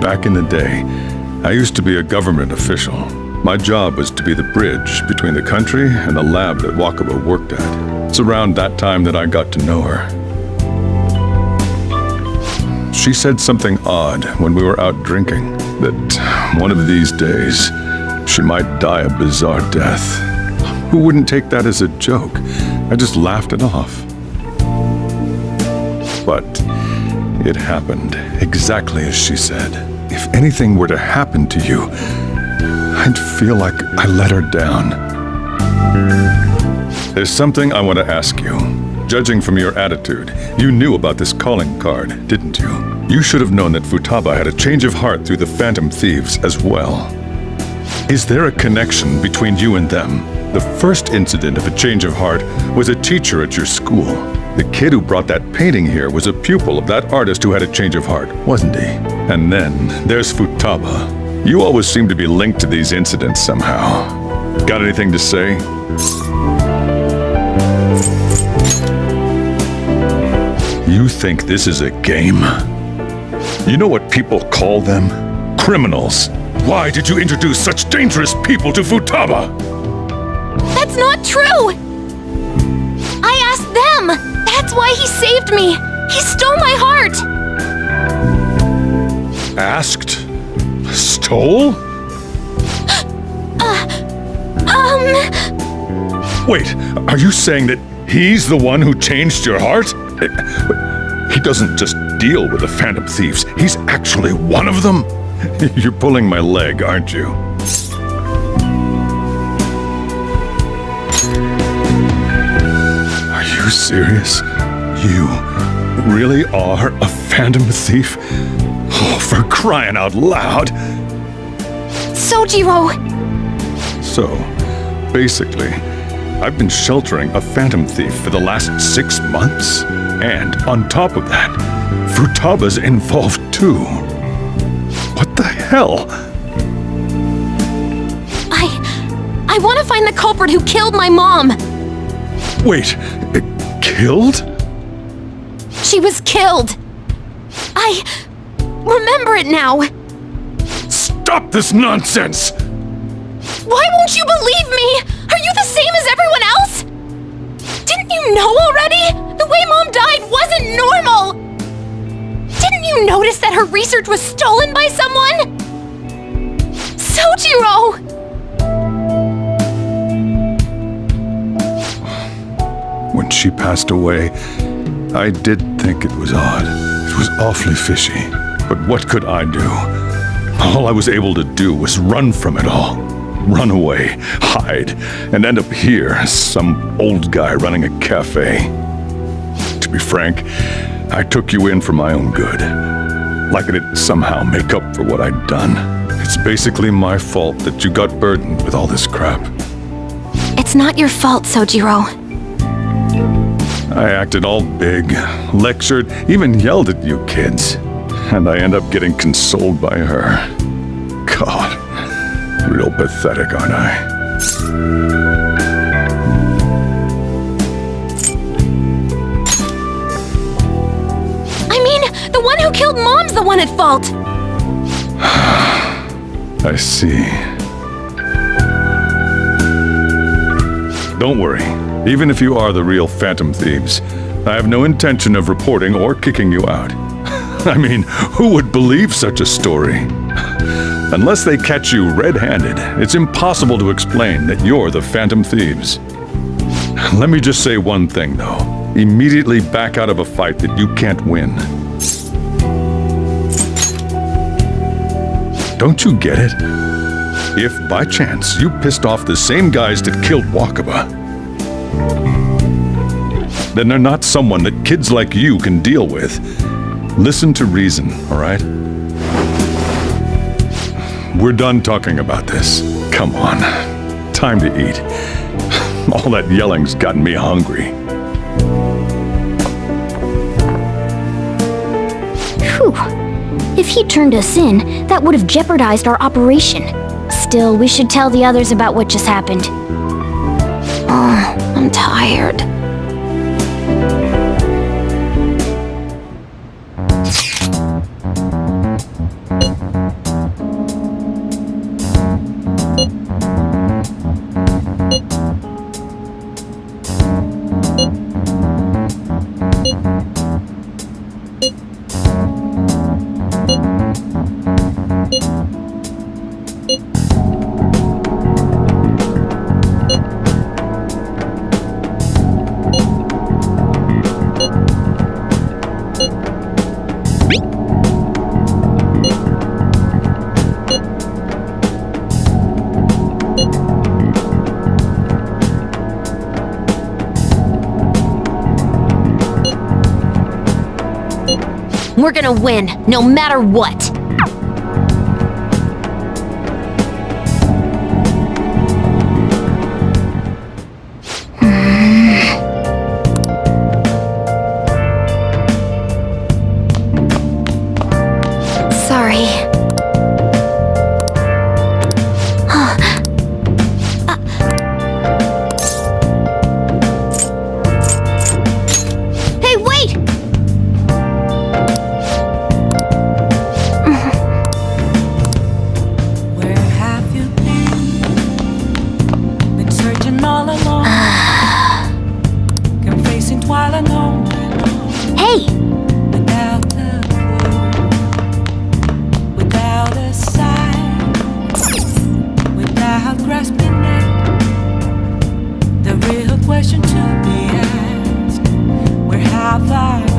Back in the day, I used to be a government official. My job was to be the bridge between the country and the lab that Wakaba worked at. It's around that time that I got to know her. She said something odd when we were out drinking, that one of these days, she might die a bizarre death. Who wouldn't take that as a joke? I just laughed it off. But it happened exactly as she said. If anything were to happen to you, I'd feel like I let her down. There's something I want to ask you. Judging from your attitude, you knew about this calling card, didn't you? You should have known that Futaba had a change of heart through the Phantom Thieves as well. Is there a connection between you and them? The first incident of a change of heart was a teacher at your school. The kid who brought that painting here was a pupil of that artist who had a change of heart, wasn't he? And then there's Futaba. You always seem to be linked to these incidents somehow. Got anything to say? You think this is a game? You know what people call them? Criminals. Why did you introduce such dangerous people to Futaba? That's not true! I asked them! That's why he saved me! He stole my heart! Asked? Stole? Wait, are you saying that he's the one who changed your heart? He doesn't just deal with the Phantom Thieves, he's actually one of them? You're pulling my leg, aren't you? Are you serious? You really are a Phantom Thief? Oh, for crying out loud! Sojiro! So, basically, I've been sheltering a phantom thief for the last 6 months. And on top of that, Futaba's involved too. What the hell? I want to find the culprit who killed my mom! Wait, killed? She was killed! I remember it now! Stop this nonsense! Why won't you believe me? Are you the same as everyone else? Didn't you know already? The way Mom died wasn't normal! Didn't you notice that her research was stolen by someone? Sojiro! When she passed away, I did think it was odd. It was awfully fishy. But what could I do? All I was able to do was run from it all. Run away, hide, and end up here as some old guy running a cafe. To be frank, I took you in for my own good. Like it'd somehow make up for what I'd done. It's basically my fault that you got burdened with all this crap. It's not your fault, Sojiro. I acted all big, lectured, even yelled at you kids. And I end up getting consoled by her. God, real pathetic, aren't I? I mean, the one who killed Mom's the one at fault! I see. Don't worry. Even if you are the real Phantom Thieves, I have no intention of reporting or kicking you out. I mean, who would believe such a story? Unless they catch you red-handed, it's impossible to explain that you're the Phantom Thieves. Let me just say one thing, though. Immediately back out of a fight that you can't win. Don't you get it? If, by chance, you pissed off the same guys that killed Wakaba, then they're not someone that kids like you can deal with. Listen to reason, all right? We're done talking about this. Come on. Time to eat. All that yelling's gotten me hungry. Whew. If he turned us in, that would have jeopardized our operation. Still, we should tell the others about what just happened. Oh, I'm tired. We're gonna win, no matter what! Sorry. Hey, wait! Where have you been? Been searching all along. Confessing while alone. Hey! Without a clue. Without a sign. Without grasping it. The real question to be asked. Where have I been?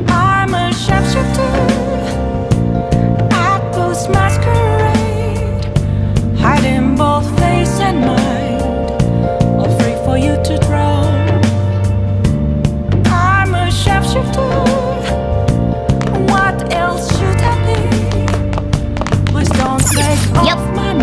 I'm a sharpshooter. Post masquerade, hiding both face and mind, all free for you to draw. I'm a sharpshooter. What else should I be? Please don't take off my